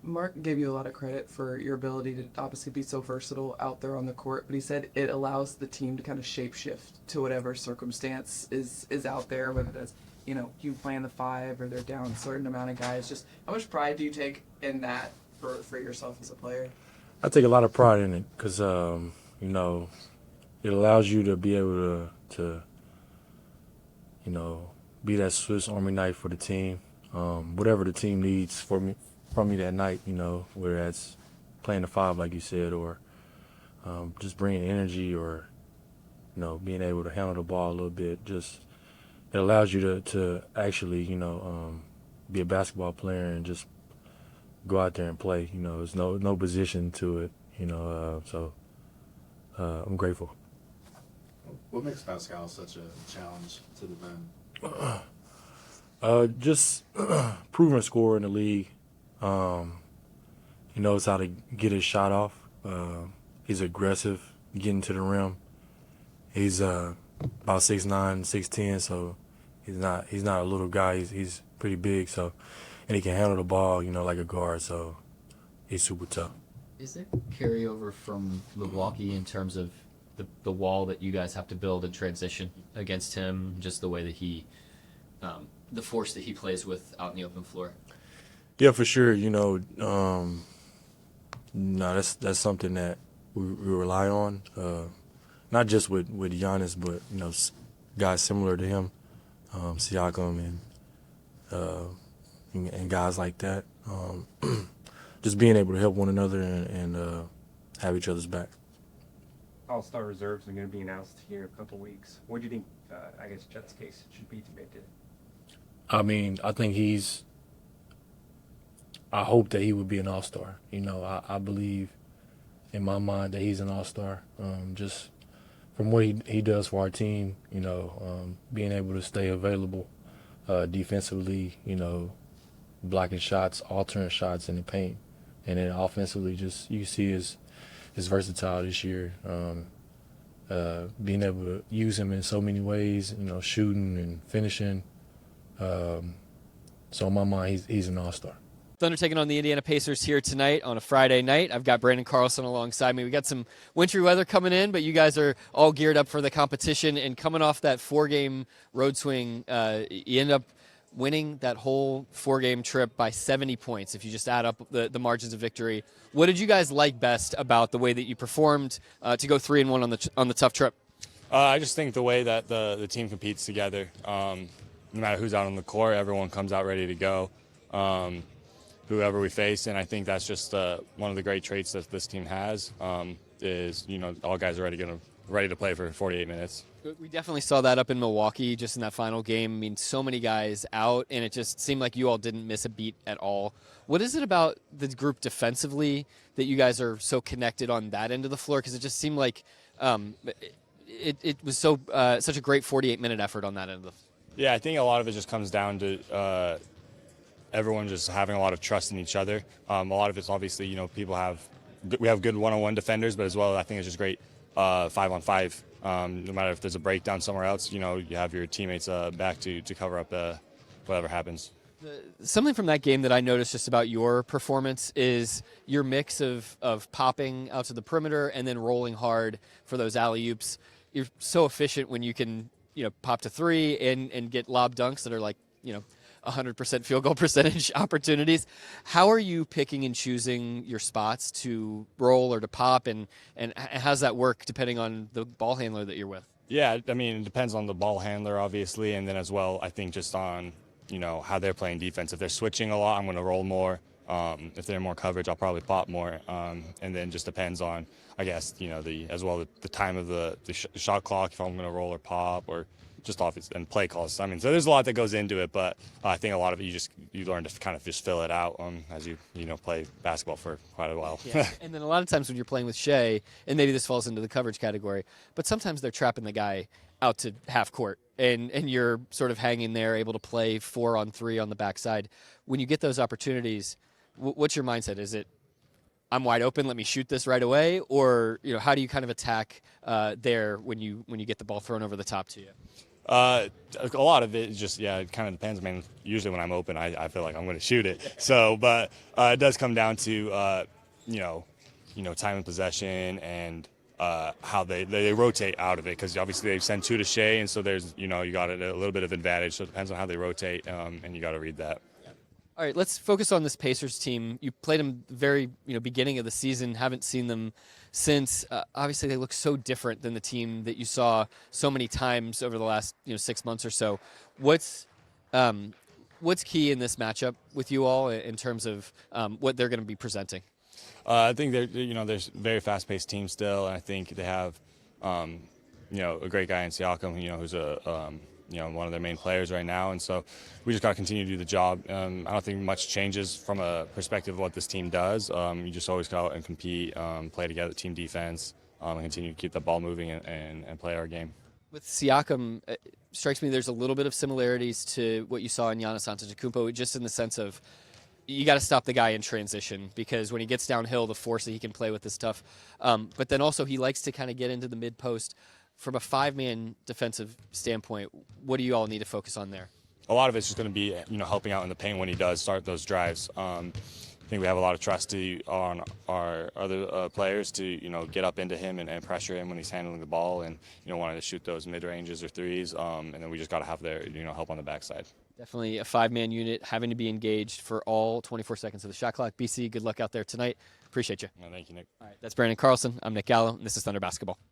Mark gave you a lot of credit for your ability to obviously be so versatile out there on the court, but he said it allows the team to kind of shapeshift to whatever circumstance is out there, whether that's you playing the five or they're down a certain amount of guys. Just how much pride do you take in that for yourself as a player? I take a lot of pride in it because it allows you to be able to be that Swiss Army knife for the team. Whatever the team needs from me that night, whether that's playing the five, like you said, or just bringing energy, or being able to handle the ball a little bit. Just it allows you to actually be a basketball player and just go out there and play. There's no position to it. So I'm grateful. What makes basketball such a challenge to defend? Just proven scorer in the league. He knows how to get his shot off. He's aggressive, getting to the rim. He's about 6'9", 6'10", so he's not a little guy. He's pretty big, so and he can handle the ball, like a guard. So he's super tough. Is there carryover from Milwaukee in terms of the wall that you guys have to build in transition against him, just the way that he, the force that he plays with out in the open floor? Yeah, for sure. No, that's something that we rely on, not just with Giannis, but guys similar to him, Siakam and guys like that. Just being able to help one another and have each other's back. All-Star reserves are going to be announced here in a couple weeks. What do you think, Jet's case should be to make it? I think I hope that he would be an all-star. I believe in my mind that he's an all-star. Just from what he does for our team, being able to stay available defensively, blocking shots, alternate shots in the paint. And then offensively, just you see his versatile this year. Being able to use him in so many ways, shooting and finishing. So in my mind, he's an all-star. Thunder taking on the Indiana Pacers here tonight on a Friday night. I've got Branden Carlson alongside me. We got some wintry weather coming in, but you guys are all geared up for the competition. And coming off that 4-game road swing, you end up winning that whole 4-game trip by 70 points if you just add up the margins of victory. What did you guys like best about the way that you performed to go 3-1 on the tough trip? I just think the way that the team competes together, no matter who's out on the court, everyone comes out ready to go, whoever we face. And I think that's just one of the great traits that this team has, is, all guys are ready to play for 48 minutes. We definitely saw that up in Milwaukee just in that final game. I mean, so many guys out, and it just seemed like you all didn't miss a beat at all. What is it about the group defensively that you guys are so connected on that end of the floor? Because it just seemed like it was such a great 48-minute effort on that end of the floor. Yeah, I think a lot of it just comes down to everyone just having a lot of trust in each other. A lot of it's obviously, we have good one-on-one defenders, but as well, I think it's just great 5-on-5. No matter if there's a breakdown somewhere else, you have your teammates back to cover up whatever happens. Something from that game that I noticed just about your performance is your mix of popping out to the perimeter and then rolling hard for those alley-oops. You're so efficient when you can, pop to three and get lob dunks that are like, 100% field goal percentage opportunities. How are you picking and choosing your spots to roll or to pop, and how does that work depending on the ball handler that you're with? Yeah, it depends on the ball handler, obviously, and then as well, I think just on, how they're playing defense. If they're switching a lot, I'm going to roll more. If they're in more coverage, I'll probably pop more. And then just depends on, I guess, the time of the shot clock, if I'm going to roll or pop, or just offense and play calls. So there's a lot that goes into it, but I think a lot of it you learn to kind of just fill it out as you play basketball for quite a while. Yeah. And then a lot of times when you're playing with Shea, and maybe this falls into the coverage category, but sometimes they're trapping the guy out to half court, and you're sort of hanging there, able to play 4-on-3 on the backside. When you get those opportunities, what's your mindset? Is it, I'm wide open, let me shoot this right away? Or how do you kind of attack there when you get the ball thrown over the top to you? A lot of it is just, it kind of depends. I mean, usually when I'm open, I feel like I'm going to shoot it. So, but it does come down to, time and possession and how they rotate out of it, because obviously they send 2 to Shea, and so there's, you got a little bit of advantage. So it depends on how they rotate, and you got to read that. All right, let's focus on this Pacers team. You played them very, beginning of the season. Haven't seen them since. Obviously, they look so different than the team that you saw so many times over the last 6 months or so. What's key in this matchup with you all in terms of what they're going to be presenting? I think they're a very fast-paced team still, and I think they have a great guy in Siakam, who's one of their main players right now, and so we just got to continue to do the job. I don't think much changes from a perspective of what this team does. You just always go out and compete, play together, team defense, and continue to keep the ball moving and play our game. With Siakam, it strikes me there's a little bit of similarities to what you saw in Giannis Antetokounmpo, just in the sense of you got to stop the guy in transition, because when he gets downhill, the force that he can play with is tough. But then also he likes to kind of get into the mid-post. From a 5-man defensive standpoint, what do you all need to focus on there? A lot of it's just going to be, helping out in the paint when he does start those drives. I think we have a lot of trust on our other players to, get up into him and pressure him when he's handling the ball and, wanting to shoot those mid-ranges or threes. And then we just got to have their, help on the backside. Definitely a 5-man unit having to be engaged for all 24 seconds of the shot clock. BC, good luck out there tonight. Appreciate you. Thank you, Nick. All right, that's Branden Carlson. I'm Nick Gallo, and this is Thunder Basketball.